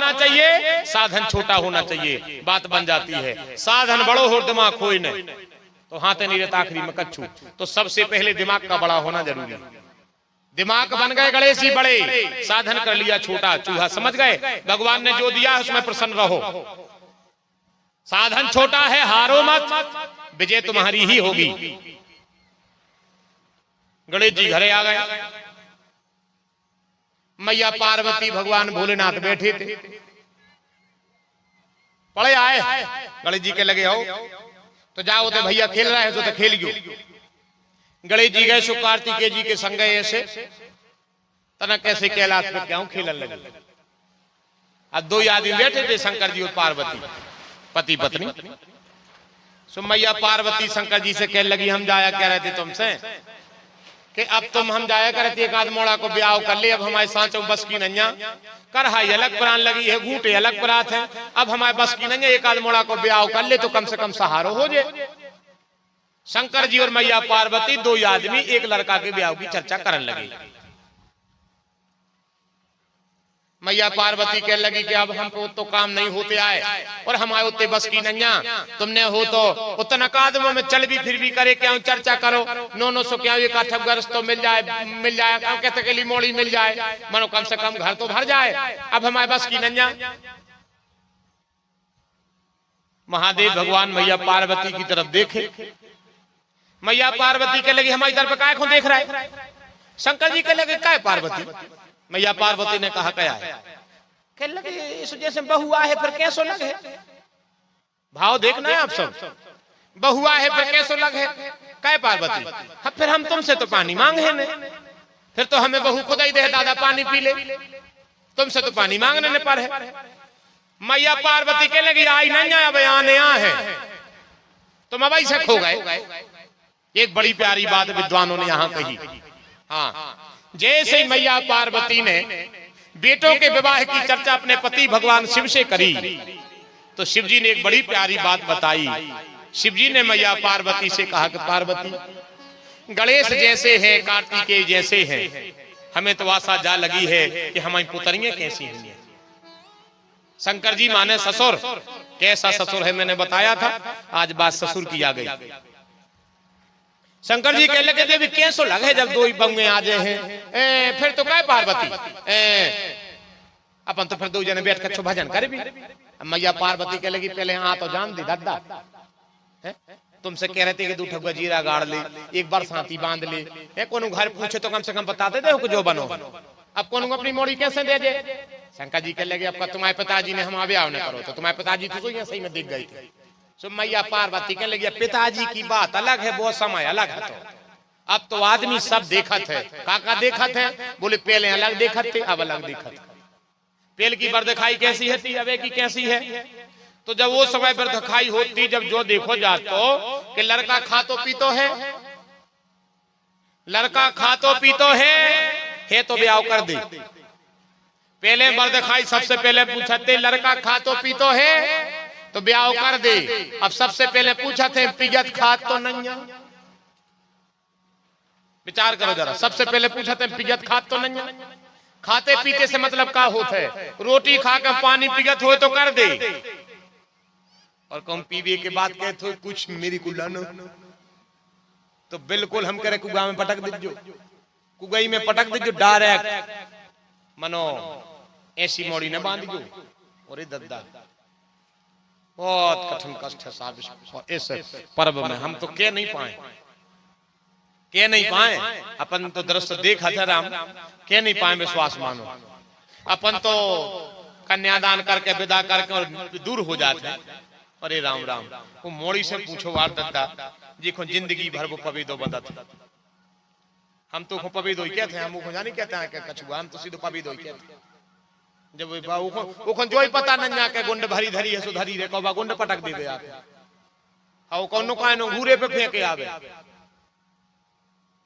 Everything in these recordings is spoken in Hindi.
होना चाहिए, साधन छोटा होना चाहिए, बात बन जाती है। साधन बड़ो हो दिमाग कोई नहीं, तो हाथ नहीं रहता आखिरी में कच्छू। तो सबसे पहले दिमाग का बड़ा होना जरूरी है। दिमाग बन गए गणेश जी बड़े, साधन कर लिया छोटा, चूहा समझ गए भगवान ने जो दिया उसमें प्रसन्न रहो। साधन छोटा है, हारो मत, विजय तुम्हारी ही होगी। गणेश जी घरे आ गए, मैया पार्वती भगवान भोलेनाथ बैठे थे, पड़े आए। गणेश जी के लगे आओ तो जाओ, तो भैया खेल रहा है तो खेल गयो। गणेश जी गए सो कार्तिकेय जी के संग गए, ऐसे तना कैसे कैलाश पे क्यों खेलन लगे। अब दो आदमी बैठे थे, शंकर जी और पार्वती, पति पत्नी। सो मैया पार्वती शंकर जी से कह लगी, हम जाया कह रहे थे तुमसे कि अब तुम हम जाया करते एक आध मोड़ा को ब्याह कर ले, अब हमारे सांचों बस की नैया करहाई अलग प्राण लगी है, घूटे अलग प्रात है, अब हमारे बस की नैया एक आध मोड़ा को ब्याह कर ले तो कम से कम सहारो हो जाए। शंकर जी और मैया पार्वती दो आदमी एक लड़का के ब्याह की चर्चा करने लगे। मैया पार्वती कह लगी कि अब हमको तो काम नहीं होते आए और हमारे उतने बस की नैया, तुमने हो तो उतना कादमों में चल भी फिर भी करे क्या चर्चा करो, नो सो क्या एक आठ गरस तो मिल जाए कहते के लिए मोड़ी मिल जाए, मानो कम से कम घर तो भर जाए, अब हमारे बस की नैया। महादेव भगवान मैया पार्वती की तरफ देखे, मैया पार्वती के लगी हमारी तरफ काय को देख रहा है। शंकर जी के लगे काय पार्वती, मैया पार्वती ने कहा क्या है, कह लगे इस जैसे बहुआ है फिर कैसो लगे, भाव देखना है आप सब, बहुआ है फिर कैसो लगे, काय पार्वती हाँ फिर हम तुमसे तो पानी मांगे नहीं, फिर तो हमें बहू खुदा ही दे दादा पानी पी ले, तुमसे तो पानी मांगने न पर है। मैया पार्वती के लगी आई नहीं आया बयान है, तुम अब ऐसे खो गए। एक बड़ी प्यारी बात विद्वानों ने यहाँ कही, हाँ जैसे मैया पार्वती ने बेटों के विवाह की चर्चा अपने पति भगवान शिव से करी तो शिव जी ने एक बड़ी प्यारी बात बताई। शिव जी ने मैया पार्वती से कहा कि पार्वती गणेश जैसे हैं, कार्तिकेय जैसे हैं, हमें तो आशा जा लगी है कि हमारी पुतरियां कैसी होंगी। शंकर जी माने ससुर, कैसा ससुर है मैंने बताया था, आज बात ससुर की आ गई। शंकर जी कह लगे देवी कैसो लगे जब दो ही बंगे आ जाए हैं, फिर तो क्या पार्वती अपन तो फिर दो जने बैठ कर भजन करे भी। मैया पार्वती कह लगी पहले हाँ तो जान दी दादा, तुमसे कह रहे थे कि दूठा गजीरा गाड़ ले, एक बार सांती बांध ले, कोनो घर पूछे तो कम से कम बताते दे जो बनो, अब कोनो अपनी मोड़ी कैसे दे दे। शंकर जी कह लगे अब तुम्हारे पिताजी ने हम ब्याह न करो तो तुम्हारे पिताजी तो यहाँ सही में दिख गई थी। सो मैया पार्वती कह लगी पिताजी की बात अलग है, वो समय अलग है, तो अब तो आदमी सब देखत है, काका देखत है, बोले पहले अलग देखत थे अब अलग देखत है। पहले की बरदखाई कैसी है अब की कैसी है, तो जब वो समय बरदखाई होती जब जो देखो जातो कि लड़का खातो पीतो है, लड़का खातो पीतो है तो ब्याह कर दे। पहले बरदखाई सबसे पहले पूछते लड़का खातो पीतो है तो ब्याह कर दे। अब सबसे पहले पूछा थे पिगत खात तो नहीं, विचार करो जरा, सबसे पहले पूछा थे पिगत खात तो नहीं। खाते पीते से मतलब क्या होता है, रोटी खाकर पानी पिगत हो तो कर दे, और कम पीवे के बाद कहते हो कुछ मेरी कुलानो तो बिल्कुल हम कह रहे कुगा में पटक दीजो, कुगई में पटक दीजो डायरेक्ट, मनो ऐसी मोड़ी न बांध दो। और दद्दा बहुत कठिन कष्ट है साहब इस पर्व में, हम तो कह नहीं पाए, अपन तो दृश्य देखा था राम, कह नहीं पाए, विश्वास मानो। अपन तो कन्यादान करके विदा करके और दूर हो जाते हैं। अरे राम राम, वो मोड़ी से पूछो वार दद्दा देखो जिंदगी भर वो पविदो बदत, हम तो पविदो ही कहते हैं, हम जानी कहते हैं कछुआ, हम तो सीधे पविदो ही कहते हैं। जब वो जो ही पता नहीं जाके गुंड भरी धरी है सुधरी रे कबा गुंड पटक देवे आप, हां कोनो कानो घूरे पे फेंके आवे।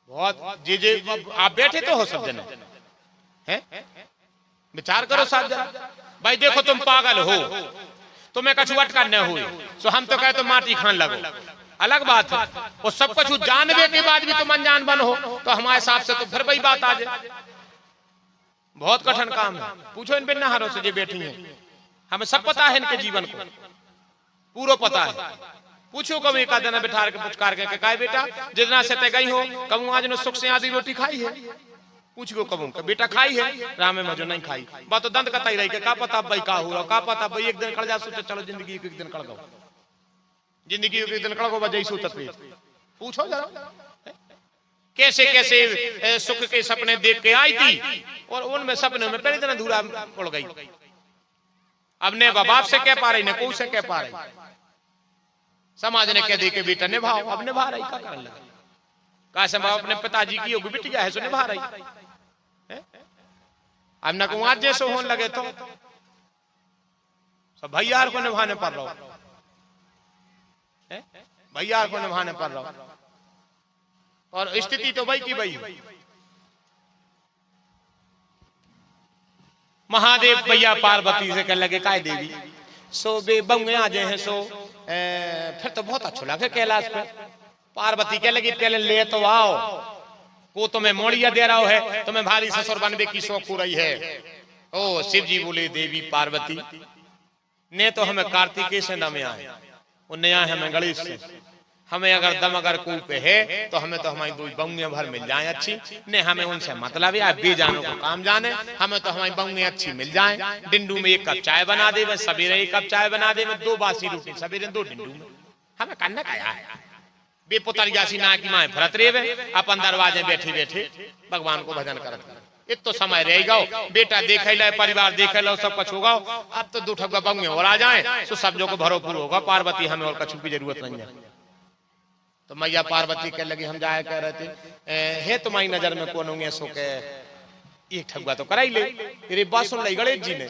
बहुत जे आप बैठे तो हो सब जने हैं, विचार करो साहब जरा। भाई देखो तुम पागल हो, तुम्हें कछुवट करने हुए तो हम तो कहे तो माटी खान लगो, अलग बात है। और सब कुछ जानने के बाद भी तुम अनजान बन हो तो हमारे हिसाब से तो फिर वही बात आ जाए। बहुत कठिन काम है, पूछो इन बिन्नाहारों से जो बैठी हैं, हमें सब पता है इनके जीवन को, पूरा पता है। पूछो कभी एक दिन बिठार के पुचकार के काय बेटा जितना से ते गई हो कहूँ आज ने सुख से आधी रोटी खाई है, पूछ गो कहूँ बेटा खाई है, राम में मजो नहीं खाई, बात तो दंत कताई रही के का पता भाई का हो, का पता भाई एक दिन कड़ जा सोचे चलो जिंदगी एक दिन कड़ गो, जिंदगी एक दिन कड़ गो बजाई सोचत रही। पूछो जरा कैसे कैसे सुख के सपने देख के आई थी और उनमें सपने में पहली दिन अधूरा उड़ गई। अब ने बाप से कह पा रही ने को से कह पा रही, समाज ने कह दी के बेटा निभाओ, अब निभा रही का करने लगा। कहा से बाप अपने पिताजी की होगी बिटिया है सो निभा रही है? अब न को आज जैसे होने लगे तो सब भैया को निभाने पड़ रहा है, भैया को निभाने पड़ रहा है। और स्थिति तो भाई की भाई महादेव भैया पार्वती से कह लगे काय देवी सो बे बंगे आ जाए हैं सो फिर तो बहुत अच्छा लगे कैलाश पे। पार्वती कह लगी पहले ले तो आओ, वो तुम्हें मोड़िया दे रहा है, तुम्हें भारी ससुर बनने की शौक हो रही है। ओ शिव जी बोले देवी पार्वती ने तो हमें कार्तिकेय से न में आए, वो नया है हमें गणेश से, हमें अगर दम अगर कूप पे है तो हमें तो हमारी दो बंगे भर मिल जाए अच्छी, ने हमें उनसे मतलब है बेजानों को काम जाने, हमें तो हमारी बंगे अच्छी मिल जाए। डिंडू में एक कप चाय बना दे, सवेरे एक कप चाय बना दे, दो बासी रोटी सवेरे दो डिंडू में, हमें करना क्या है। बेपुतर जासी ना की माए भरत रेवे अपन दरवाजे बैठे बैठे भगवान को भजन करत कर। इत तो समय रहेगा, बेटा देख लो, परिवार देख लो, सब कुछ होगा। अब तो दो ठगा बंगे और आ जाए तो सब जो को भरोपूर होगा। पार्वती हमें और कछु की जरूरत नहीं है। तो मैया पार्वती कह लगी हम जाया कह रहे थे है तुम्हारी नजर में कौन होंगे सो के एक ठगुआ तो कराई ले। तेरी बात सुन ली गणेश जी ने,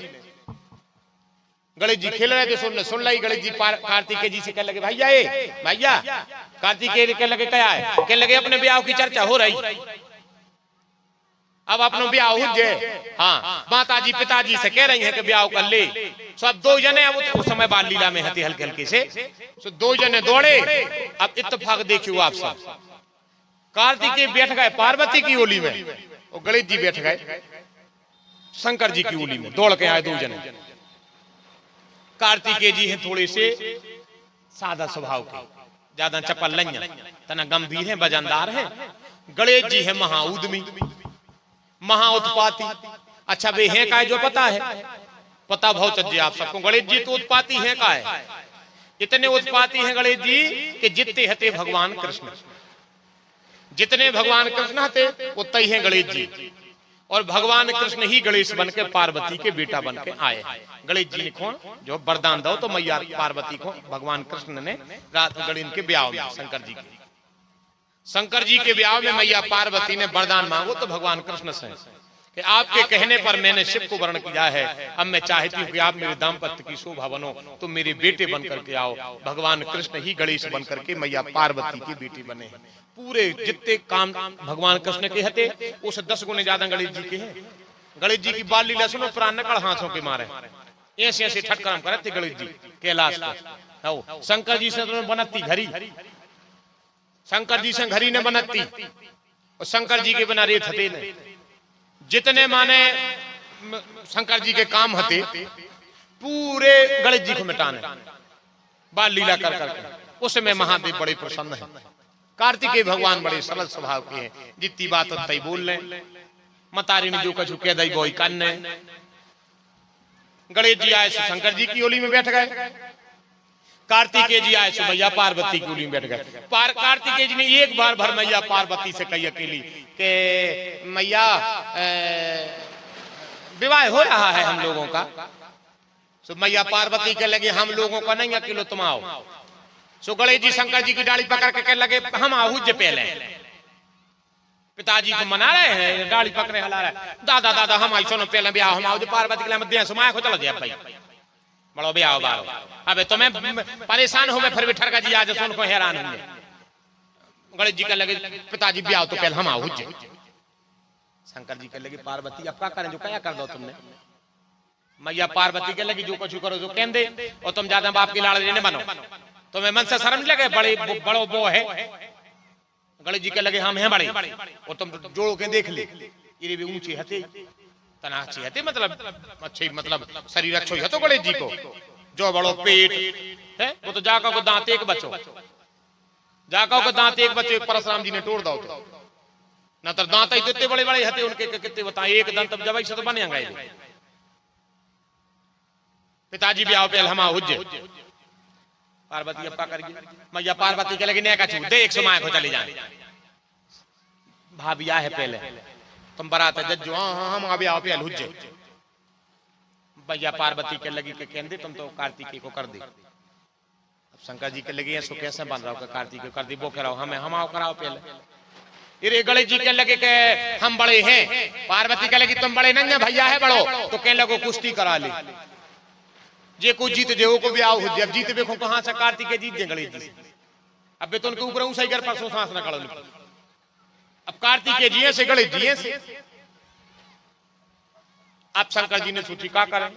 गणेश जी खेल रहे थे सुन ली गणेश जी कार्तिकेय जी से कह लगे भैया भैया कार्तिकेय कह लगे क्या है, कह लगे अपने ब्याह की चर्चा हो रही, अब अपनो ब्याह हो जाए। हाँ माता जी पिताजी से कह रही है कि ब्याह कर ले। सब दो जने अब उस समय बाल लीला में हती हल्के हल्के से तो दो जने दौड़े। अब इत्तेफाक देखियो आप सब, कार्तिकेय बैठ गए पार्वती की ओली में और गणेश जी बैठ गए शंकर जी की ओली में, दौड़ के आए दो जने। कार्तिकेय जी हैं थोड़े से सादा स्वभाव के, ज्यादा चपल नहीं तना गंभीर है वजनदार है। गणेश जी है महाउद्यमी महा उत्पाती। अच्छा वे हैं का जो पता है, पता बहुत जी आप सबको। गणेश जी तो उत्पाती हैं का है, इतने उत्पाती हैं गणेश जी कि जितने हते भगवान कृष्ण, जितने भगवान कृष्ण हते उतने ही हैं गणेश जी। और भगवान कृष्ण ही गणेश बन के पार्वती के बेटा बन के आए। गणेश जी ने कौन जो वरदान दो तो मैया पार्वती को भगवान कृष्ण ने रात गणेश के ब्याह में शंकर जी के ब्याह में मैया पार्वती ने वरदान मांगो तो भगवान कृष्ण से कि आपके कहने पर मैंने शिव को वर्ण किया है, अब मैं चाहती हूँ कि आप मेरे दाम्पत्य की शोभा बनो, तो मेरे बेटे बन करके आओ। भगवान कृष्ण ही गणेश बन करके मैया पार्वती की बेटी बने। पूरे जितने काम भगवान कृष्ण के हते उस 10 गुने ज्यादा गणेश जी के हैं। गणेश जी की बाल लीला सुनो, प्राण निकल हाथों के मारे ऐसे ऐसे ठटकरम करे थे गणेश जी कैलाश पर। शंकर जी से बनती घड़ी, शंकर जी से घड़ी ने बनती और शंकर जी के बिना रेत हते ने। जितने माने शंकर जी के काम हते पूरे गणेश जी को मिटाने बाल लीला कर करके, उसमें महादेव बड़े प्रसन्न है। कार्तिकेय भगवान बड़े सरल स्वभाव के हैं, जितनी बात होता ही बोल रहे। मतारी ने जो कछु कह दई वो ही करने। गणेश जी आए सो शंकर जी की ओली में बैठ गए, कार्तिकेय जी आए सो मैया पार्वती की ओली में बैठ गए। कार्तिकेय जी ने एक बार भर मैया पार्वती से कही अकेली कि मैया विवाह हो रहा है हम लोगों का। सो मैया पार्वती के लगे हम लोगों का नहीं, अकेलो तुम आओ। सो गणेश जी शंकर जी की डाली पकड़ के लगे हम आहू जे पहले पिताजी को मना रहे हैं, डाली पकड़े हला रहे, दादा दादा हम आई सुनो पहले ब्याह हम आओ जो पार्वती के लिए समय को चलो जाए भाई बड़ो ब्याह बारो। अबे तुम्हें परेशान हो गए फिर भी ठरका जी आज सुन को हैरान होंगे। गणेश जी के लगे पिताजी ब्याह तो पहले हम आओ। शंकर जी के लगे पार्वती अब क्या करें, जो क्या कर दो तुमने। मैया पार्वती के लगी जो कुछ करो जो कह दे, और तुम ज्यादा बाप की लाड़ लेने बनो, तुम्हें मन से शर्म लगे, बड़े बड़ो बो है। गणेश जी के लगे हम हैं बड़े और तुम जोड़ो के देख ले, ये भी ऊंचे हते तना अच्छी है मतलब अच्छी मतलब शरीर अच्छो है तो गणेश जी को जो बड़ो पेट है वो तो जाका को दांत एक बचो जाका को दांत एक बच्चे परशुराम जी ने तोड़ दो तो ना तो दांत ही इतने बड़े बड़े हते उनके कितने बताए एक दांत तब जब तो बने गए पिताजी भी आओ पहले हम हुज्जे पार्वती अप्पा करगी मैया पार्वती के लगे का छू दे 100 माया को चले जाए भाभिया है पहले तुम बरात जज्जो हाँ हम अभी आओ पहले हुज्जे मैया पार्वती के लगी के कहते तुम तो कार्तिकेय को कर दे अब शंकर जी के लगे ऐसो कैसे बन रहा हो कार्तिकेय कर दी वो कराओ हमें हम आओ कराओ पहले इरे गणेश जी के लगे के हम बड़े हैं पार्वती के लगी तुम बड़े नहीं है भैया है बड़ो तो कहने लगो कुश्ती करा ली जे को जीत जे को भी आओ अब जीत देखो कहां से कार्तिकेय जीत दे गणेश जी अब तो उनके ऊपर ऊंचाई कर परसों सांस न कड़ो अब कार्तिकेय जी से गणेश जी से अब शंकर जी ने सोची क्या करें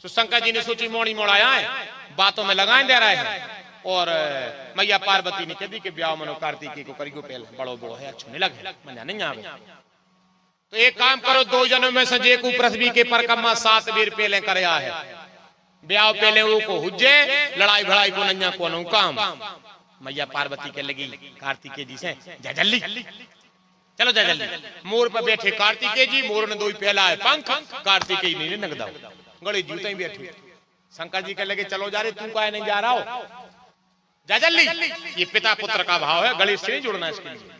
तो शंकर जी ने सोची मोड़ी मोड़ाया है बातों में लगाए दे रहे हैं और मैया पार्वती ने कह दी कि ब्याह मनो कार्तिकेय को करियो पहले बड़ो बो है अच्छे नहीं लगे मजा नहीं आवे तो एक काम करो 2 जनों में से जे को पृथ्वी के परकम्मा 7 बेर पहले करया है ब्याह पहले वो को हुज्जे लड़ाई भड़ाई को नन्या को नो काम मैया पार्वती के लगी कार्तिकेय जी से जा जल्दी चलो जा जल्दी मोर पर बैठे कार्तिकेय जी मोर ने दो पहला है पंख कार्तिकेय ने नगदा गणेश जी तो बैठे शंकर जी के लगे चलो जा रहे तू काहे नहीं जा रहा हो जा जल्दी ये पिता पुत्र का भाव है गणेश से नहीं जुड़ना इसके लिए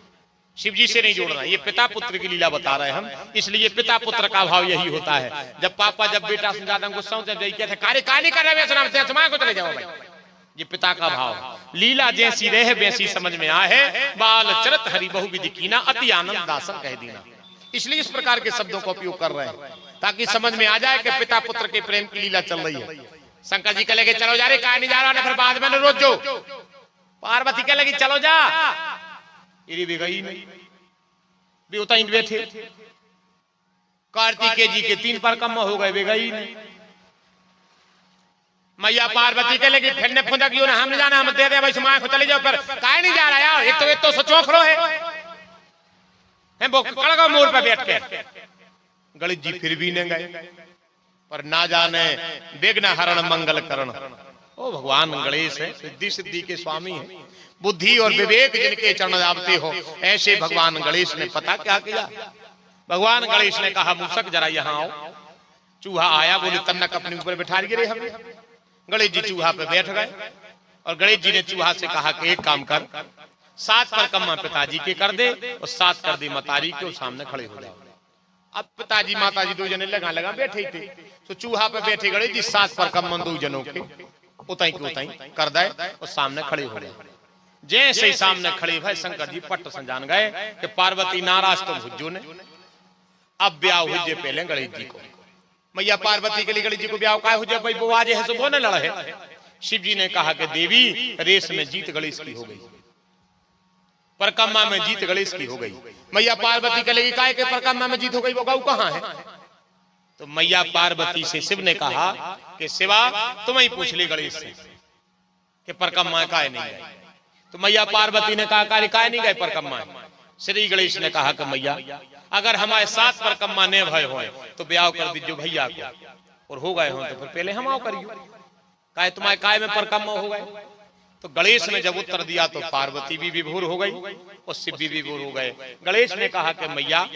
शिव जी से नहीं जोड़ना ये पिता पुत्र की लीला बता रहे हैं हम इसलिए पिता पुत्र का भाव यही होता है जब पापा जब बेटा से ज्यादा गुस्सा होता है कहते कार्य नहीं कर रहे समय को चले जाओ भाई ये पिता का भाव लीला जैसी रहे वैसी समझ में आए बाल चरत हरि बहु विधि कीना अति आनंद दासन कह देना इसलिए इस प्रकार के शब्दों का उपयोग कर रहे हैं ताकि समझ में आ जाए कि पिता पुत्र के प्रेम की लीला चल रही है शंकर जी के लगे चलो जा रहे कहा नहीं जा रहा फिर बाद में रोज जो पार्वती के लगी चलो जा इरी भी गई नहीं भी उतना ही बैठे कार्तिकेय जी के 3 परकम्मा हो गए वे गई नहीं मैया पार्वती के लगी फिरने फुंदक ना हम नहीं जाना हम दे दे भाई समय को चले जाओ पर काहे नहीं जा रहा यार एक तो सचोखरो है वो कड़गा मोर पे बैठ के गणेश जी फिर भी नहीं गए पर ना जाने विघ्न हरण मंगल करण ओ भगवान गणेश है सिद्धि सिद्धि के स्वामी है बुद्धि और विवेक जिनके चरण आवते हो ऐसे भगवान गणेश ने पता क्या किया भगवान गणेश ने कहा मूसक जरा यहाँ आओ चूहा आया बोले तन्नक अपने ऊपर बैठा गिरे हमने गणेश जी चूहा पे बैठ गए और गणेश जी ने चूहा से कहा कि एक काम कर 7 परकम्मा पिताजी के कर दे और 7 कर दे मतारी के सामने खड़े हो जाओ अब पिताजी माताजी 2 जने लगा बैठे थे तो चूहा पे बैठे गणेश जी 7 परकम्मा 2 जनों के उताई के उताई कर दे और सामने खड़े हो गए जैसे ही सामने खड़े भाई शंकर जी पट से जान गए कि पार्वती नाराज तो भुज्जो ने अब ब्याह हुज्जे पहले गणेश जी को मैया पार्वती के लिए गणेश जी को ब्याह का हुज्जे भाई वो आज है सो वो न लड़े शिव जी ने कहा कि देवी रेस में जीत गणेश की हो गई परकम्मा में जीत गणेश की हो गई मैया पार्वती के लिए काय के परकम्मा में जीत हो गई वो गऊ कहां है तो मैया पार्वती से शिव ने कहा कि शिवा तुम ही पूछ ले गणेश से कि परकम्मा काय नहीं गए तो मैया पार्वती ने कहा कार्य काय नहीं गए परकम्मा श्री गणेश ने कहा कि मैया अगर हमारे 7 परकम्मा ने भय हो तो ब्याह कर दीजिए भैया को और हो गए हो तो फिर पहले हम आओ करियो काय तुम्हारे काय में परकम्मा हो गए तो गणेश ने जब उत्तर दिया तो पार्वती भी विभोर हो गई और शिव भी विभोर हो गए गणेश ने कहा कि मैया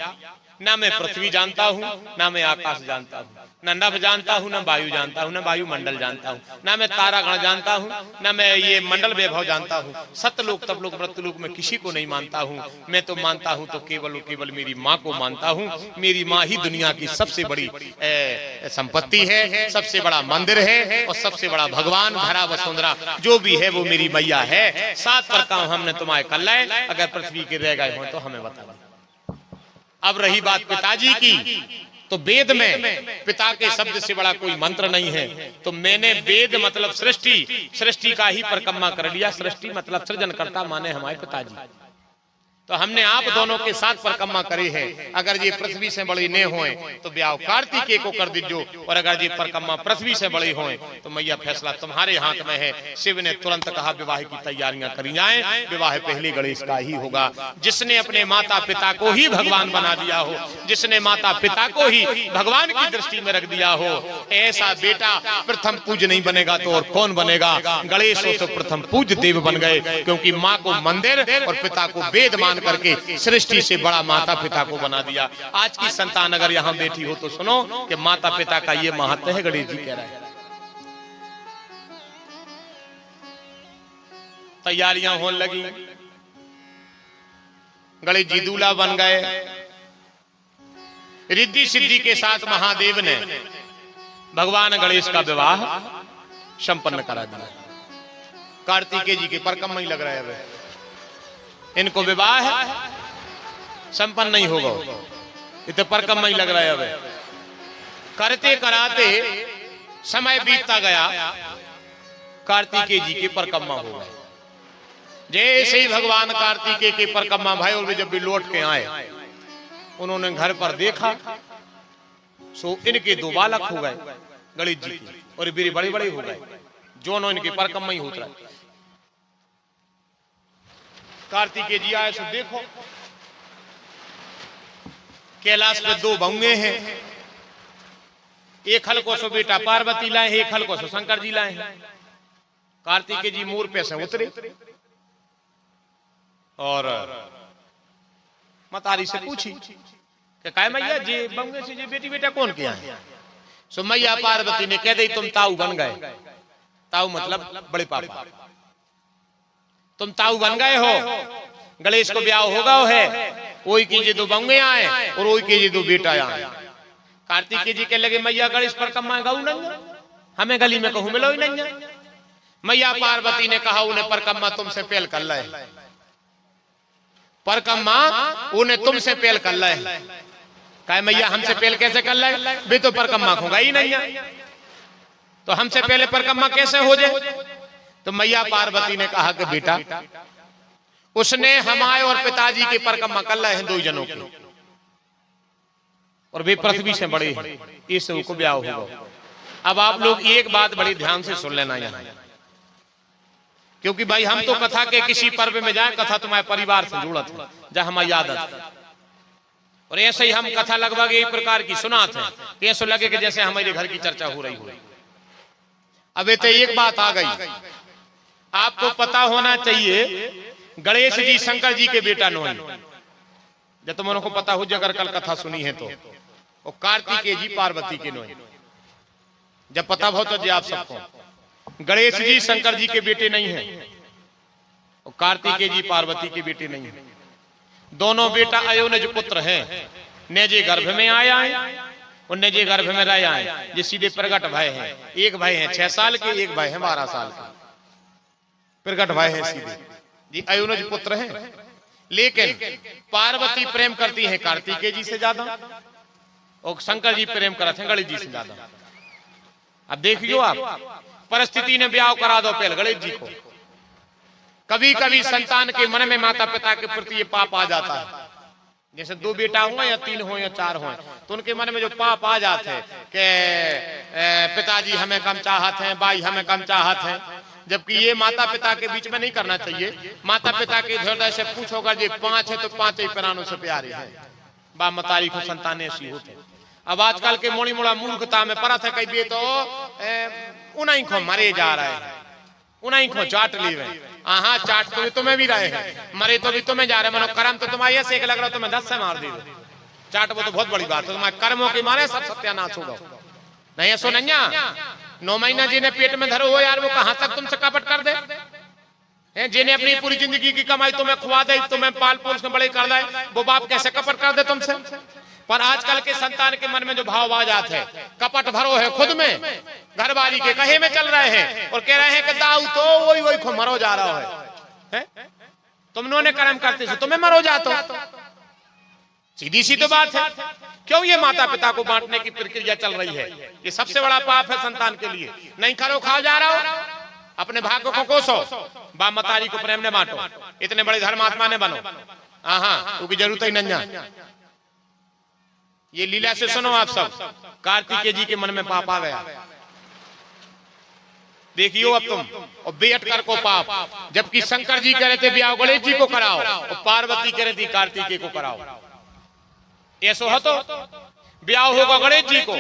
ना मैं पृथ्वी जानता हूँ ना मैं आकाश जानता हूँ न नभ जानता हूँ न वायु जानता हूँ न वायुमंडल जानता हूँ ना मैं तारागण जानता हूँ न मैं ये मंडल वैभव जानता हूँ सतलोक तपलोक मृत्युलोक में किसी को नहीं मानता हूँ मैं तो मानता हूँ तो केवल मेरी माँ को मानता हूँ मेरी माँ ही दुनिया की सबसे बड़ी संपत्ति है सबसे बड़ा मंदिर है और सबसे बड़ा भगवान धरा वसुंधरा जो भी है वो मेरी मैया है 7 पर काम हमने तुम्हारे कर लाए अगर पृथ्वी के रह गए हो तो हमें बता दें अब रही बात पिताजी की तो वेद में पिता के शब्द से बड़ा कोई मंत्र नहीं है तो मैंने वेद मतलब सृष्टि का ही परकम्मा कर लिया सृष्टि मतलब सृजनकर्ता माने हमारे पिताजी तो हमने आप दोनों के साथ परकम्मा करे है। अगर ये पृथ्वी से बड़ी न होए तो ब्याह कार्तिकेय को कर दीजो, और अगर ये परकम्मा पृथ्वी से बड़ी होए तो मैया फैसला तुम्हारे हाथ में है। शिव ने तुरंत कहा विवाह की तैयारियां करी जाएं, विवाह पहले गणेश का ही होगा। जिसने अपने माता पिता को ही भगवान बना दिया हो, जिसने माता पिता को ही भगवान की दृष्टि में रख दिया हो, ऐसा बेटा प्रथम पूज्य नहीं बनेगा तो और कौन बनेगा। गणेश तो प्रथम पूज्य देव बन गए, क्योंकि माँ को मंदिर और पिता को वेद मान करके सृष्टि से बड़ा माता पिता को बना दिया। आज की संतान अगर यहाँ बैठी हो तो सुनो कि माता पिता का ये महत्व है। गणेश जी कह रहे हैं तैयारियां होने लगी, गणेश जी दूल्हा बन गए। रिद्धि सिद्धि के साथ महादेव ने भगवान गणेश का विवाह संपन्न करा दिया। कार्तिकेय जी के परकम्मा ही लग रहा है, इनको विवाह संपन्न नहीं होगा, इतने परकम्मा ही लग रहा है। अब करते कराते समय बीतता गया, कार्तिकेय जी के परकम्मा हो गए। जैसे ही भगवान कार्तिकेय के परकम्मा भाई और जब भी लौट के आए, उन्होंने घर पर देखा सो इनके दो बालक हो गए गणेश जी की, और बीरी बड़े बड़े हो गए, जो इनके परकम्मा ही होता है। कार्तिकेय जी आए सो देखो कैलाश पे दो बहुए हैं, एक हल को सो बेटा पार्वती लाए हैं, एक हल को सो शंकर जी लाए हैं। कार्तिकेय जी मोर पे से उतरे और मतारी से पूछी कि काय मैया जी बहुए से जी बेटी बेटा कौन किया है। सो मैया पार्वती ने कह दी तुम ताऊ बन गए। ताऊ मतलब बड़े पापा, तुम ताऊ बन गए हो। गणेश को ब्याह होगा है, वही कीजिए दो बंगे आए और वही कीजिए दो बेटा आए। कार्तिकेय जी के लगे मैया गणेश परकम्मा गाऊ नहीं, हमें गली में कहूं मिलो ही नहीं। मैया पार्वती ने कहा उन्हें परकम्मा तुमसे पहल कर ले, परकम्मा उन्हें तुमसे पहल कर ले। कहे मैया हमसे पहल कैसे कर ले, वे तो परकम्मा होगा ही नहीं, तो हमसे पहले परकम्मा कैसे हो जाए। तो मैया पार्वती ने कहा कि बेटा उसने हमारे और पिताजी के परकम्मा कर लाए हैं दो जनों के, और वे पृथ्वी से बड़े हैं, इससे उनको ब्याह होगा। अब आप लोग एक बात बड़ी ध्यान से सुन लेना यहाँ, क्योंकि भाई हम तो कथा के किसी पर्व में जाए, कथा तुम्हारे परिवार से जुड़ा था जहां हमारी आदत, और ऐसे ही हम कथा लगभग एक प्रकार की सुनाते हैं कि ऐसा लगे कि जैसे हमारे घर की चर्चा हो रही हो। अब तो एक बात आ गई, आपको पता होना चाहिए गणेश जी शंकर जी के बेटा नोई, जब तुम उनको पता हो, अगर कल कथा सुनी है तो, और कार्तिकेय जी पार्वती के नोई, जब पता हो तो जी आप सबको गणेश जी शंकर जी के बेटे नहीं हैं और कार्तिकेय जी पार्वती के बेटे नहीं हैं। दोनों बेटा अयोनिज पुत्र हैं, नेजे गर्भ में आया है और नेजे गर्भ में रह आए, ये सीधे प्रगट भाई हैं। एक भाई है 6 साल के, एक भाई है 12 साल के, प्रगट भाई है सीधे, ये अयोनिज पुत्र हैं। लेकिन पार्वती प्रेम करती है कार्तिकेय जी से ज्यादा और शंकर जी प्रेम करते हैं गणेश जी से ज्यादा। अब देखियो आप, परिस्थिति ने ब्याह करा दो पहले गणेश जी को। कभी कभी संतान के मन में माता पिता के प्रति ये पाप आ जाता है, जैसे 2 बेटा हो या 3 हो या 4 हो, तो उनके मन में जो पाप आ जाते हैं कि पिताजी हमें कम चाहते हैं, भाई हमें कम चाहते हैं, जबकि ये माता पिता के बीच में नहीं करना चाहिए। माता पिता के हृदय से पूछोगा जी 5 है तो 5 ही प्राणों से प्यारे हैं, बा मतारी को संतान ऐसी होती। अब आजकल के मोड़ी मोड़ा मूर्खता में परत है, कई तो उन्हीं को मरे जा रहे हैं, उन्हीं को चाट ली रहे। हाँ चाट तो तुम्हें भी रहे हैं, मरे तो भी तुम्हें जा रहे, मनो कर्म तो तुम्हारे ऐसे लग रहा हो तुम्हें 10 से मार दी चाट, वो तो बहुत बड़ी बात है, तुम्हारे कर्मों के मारे सब सत्यानाश होगा। नहीं सो नैया 9 महीना जिन्हें पेट में धरो हो यार, वो कहां तक तुमसे कपट कर दे, जिन्हें अपनी पूरी जिंदगी की कमाई तुम्हें खुआ दे, तुम्हें पाल पोस में बड़े कर दे, वो बाप कैसे कपट कर दे तुमसे। पर आजकल के संतान के मन में जो भाव आ जाते हैं, कपट भरो है खुद में, घरवाली के कहे में चल रहे हैं और कह रहे हैं कि दाऊ तो वही वही को मरो जा रहा है, तुमने कर्म करते से तुम्हें मरो जाते हो। सीधी सी तो बात है, क्यों ये माता पिता को बांटने की प्रक्रिया चल रही है? ये सबसे बड़ा पाप है संतान के लिए। नहीं करो खाओ जा रहा हो, अपने भाग्य को कोसो, बाप मतारी को प्रेम ने बांटो, इतने बड़े धर्मात्मा ने बनो। हाँ उसकी जरूरत ही नहीं। ये लीला से सुनो आप सब, कार्तिकेय जी के मन में पाप आ गया। देखियो अब तुम, और बेट कर को पाप, जबकि शंकर जी कह रहे थे ब्याह गणेश जी को कराओ और पार्वती कह रही थी कार्तिकेय को कराओ। ऐसा हो तो ब्याह होगा गणेश जी को,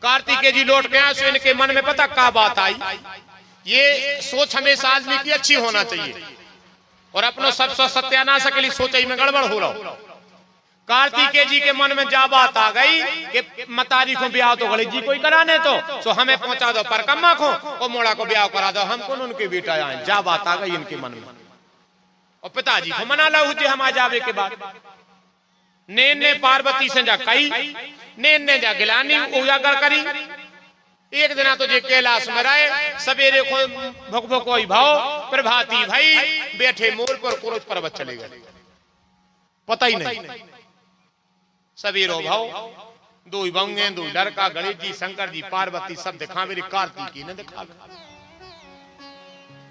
कार्तिकेय जी लौट गया, सो इनके मन में पता क्या बात आई। ये सोच हमेशा आदमी की अच्छी होना चाहिए, और अपनो सब सत्यानाश के लिए सोच में गड़बड़ हो रहा। कार्तिकेय जी के मन में जा बात आ गई कि मतारी को ब्याह तो गणेश जी को ही कराने, तो सो हमें पहुंचा दो परकम्मा को और मोड़ा को ब्याह करा दो, हमको उनके बेटा आए। जा बात आ गई इनके मन में, और पिताजी को मना ला हुए हम आ जावे के बाद। नैन ने पार्वती से जा कही, नैन ने जा गिलानी उजागर करी। एक दिन तो जे कैलाश में रहे, सवेरे को भुक भुक भाव, प्रभाती भाई बैठे मोर पर कुरुच पर्वत चले गए, पता ही नहीं। सवेरो भाव दो बंगे, दो लड़का, गणेश जी, शंकर जी, पार्वती सब दिखा, मेरे कार्तिकी ने दिखा।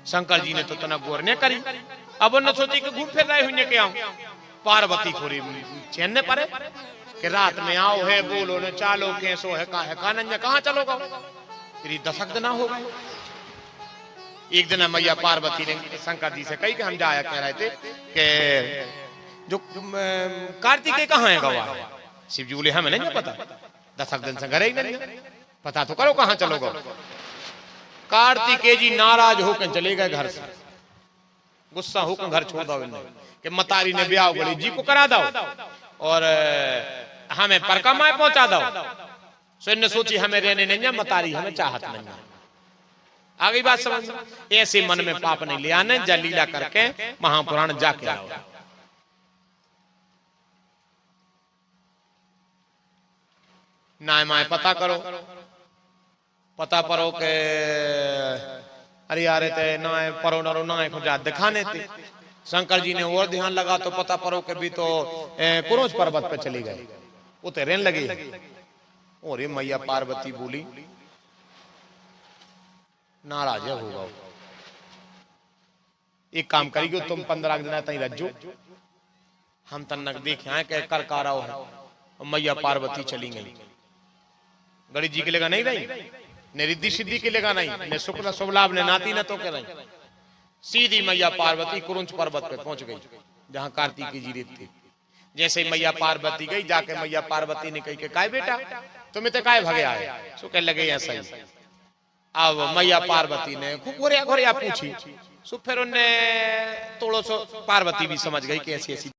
शंकर जी ने तो तना गौर ने करी। अब उन्होंने सोची कि घूम फिर रहे हुए के आऊं, पार्वती को चैन ने पड़े कि रात में आओ है, बोलो न चालो, कैसो है का नंजा, कहाँ चलोगा, तेरी दशक दिन हो गए। एक दिन मैया पार्वती ने शंकर जी से कही कि हम जाया कह रहे थे कि जो कार्तिकेय कहाँ है गवाह। शिव जी बोले हमें नहीं पता, दशक दिन से घर ही नहीं, पता तो करो कहाँ चलोगे। कार्तिकेय जी नाराज होकर चले गए घर से, गुस्सा होकर घर छोड़ दो कि मतारी ने ब्याह गणेश जी को करा दो और हमें परकमा पहुंचा दो। सो इन्हें सोची हमें रहने नहीं, मतारी हमें चाहत नहीं। आगे बात समझ, ऐसे मन में पाप नहीं ले आने, जा लीला करके महापुराण जाके आओ। ना माए पता करो, पता परो के अरे यार ना परो नरो ना को जा दिखाने थे। शंकर जी ने और ध्यान लगा तो पता परो के भी तो कुरुच पर्वत पे चली गए, उते रहने लगे। और ये मैया पार्वती बोली नाराज होगा, एक काम करेगी तुम 15 दिन तक रज्जो, हम तन्नक देखे आए के कर काराओ है। और मैया पार्वती चली गई। गणेश जी के लेगा नहीं रही, ने रिद्धि सिद्धि के लेगा नहीं, ने शुक्ल शुभ लाभ ने नाती न तो के नहीं। सीधी मैया पार्वती कुरुंच पर्वत पे पहुंच गई जहां कार्तिकेय जी रहते थे। जैसे मैया पार्वती गई, जाके मैया पार्वती ने कही कि काय बेटा तुम्हें तो काय भगे आए, सो कह लगे ऐसा ही। अब मैया पार्वती ने खूब घोरिया घोरिया पूछी, सो फिर उन्हें थोड़ा सो पार्वती भी समझ गई कि ऐसी ऐसी